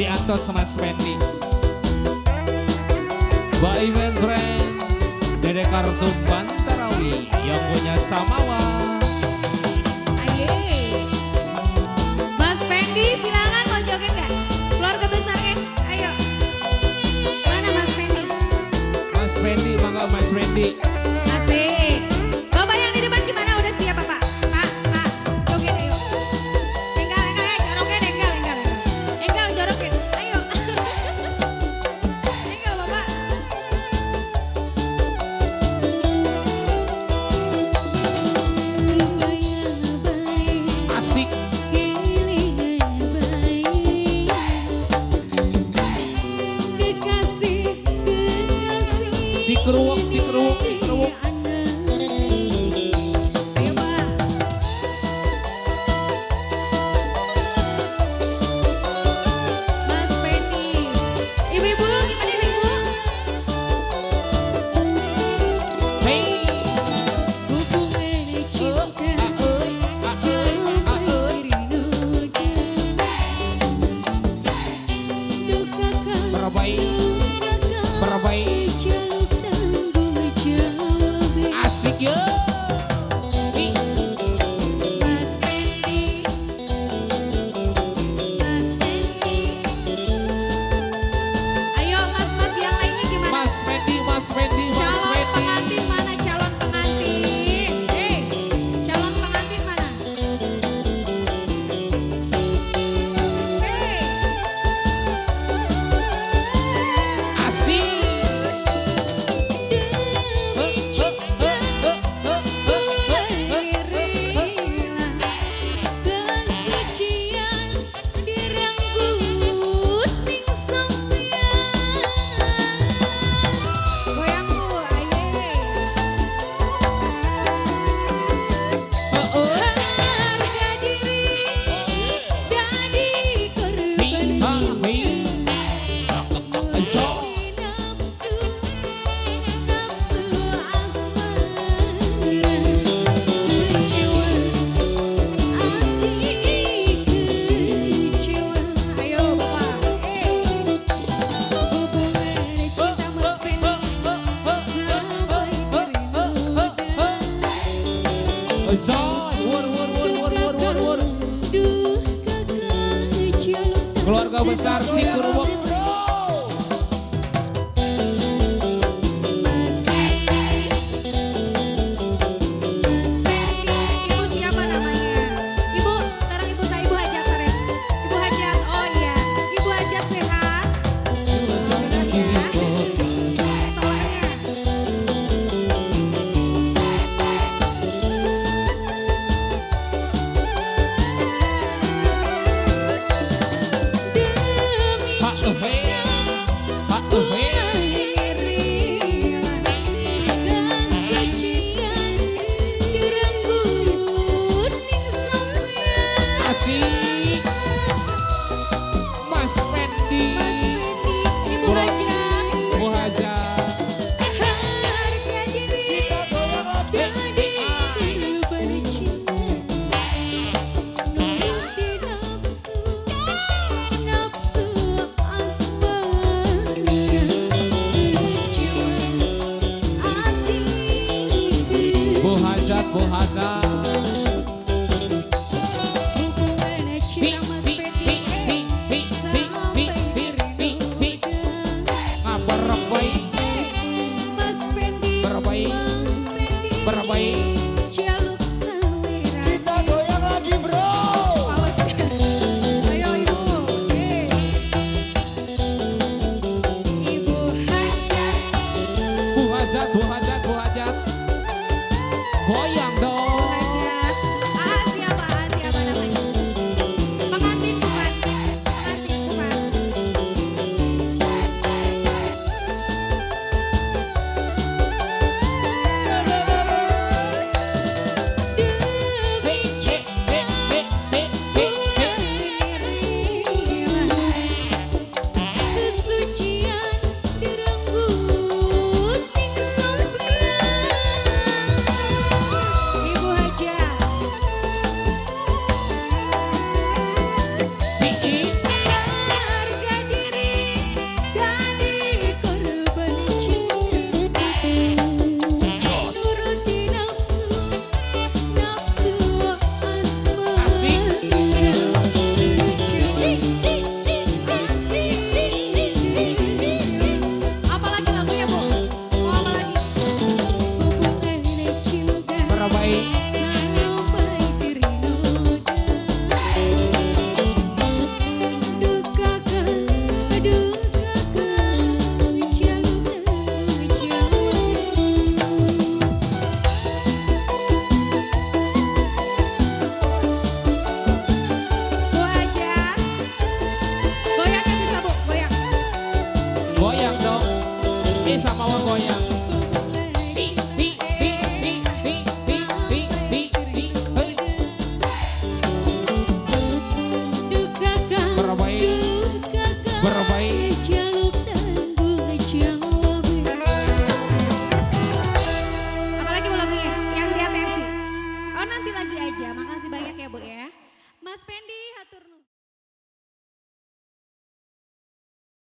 si Anto sama Spendi. Mbak Iwen Brand, Dede Kartun Bantarawi yang punya Samawa. Aye. Mas Fendi silakan mau joget gak? Keluarga besarnya, ayo. Mana Mas Fendi? Mas Fendi, mangga Mas Fendi. Asik. Bapak yang di depan gimana? Udah siap Pak? Pak, joget ayo. Enggal, jorokin, enggal, jorokin. Ayo. Enggal Bapak. Asik. Cikruwuk, cikruwuk, cikruwuk. Ayo Pak. Mas Fendi. Ibu-ibu, gimana ibu? Hey. Perbaik. Asik ya. Mas Fendi. Mas Fendi. Ayo mas-mas yang lainnya gimana? Mas Fendi, Mas Fendi, Mas Calon Fendi. pengantin mana? Calon pengantin. Calon pengantin mana? Asik. Keluarga besar Cikruwuk. Ibu siapa namanya? Ibu, sekarang ibu saya Ibu Hajat Teres. Ibu Hajat, oh iya. Ibu Hajat sehat. Pak Uwe. Pak Uwe. Asik. Mas Fendi. Ibu Hajat. Bu Haja. Harga diri dari terbaik cinta, nuruti nafsu asmara, hati. Bu Hajat, Bu Hajat. Hubungan cinta Mas Fendi sampai Berbaik, Mas Fendi, berbaik, Mas Fendi, berbaik. jaluk selera. Kita goyang lagi bro. Awas. Ayo ibu. Ibu Hajat. Bu Hajat, Bu Hajat, Bu Hajat. Goyang dong. Hajat. Mas Pendi hatur nuhun.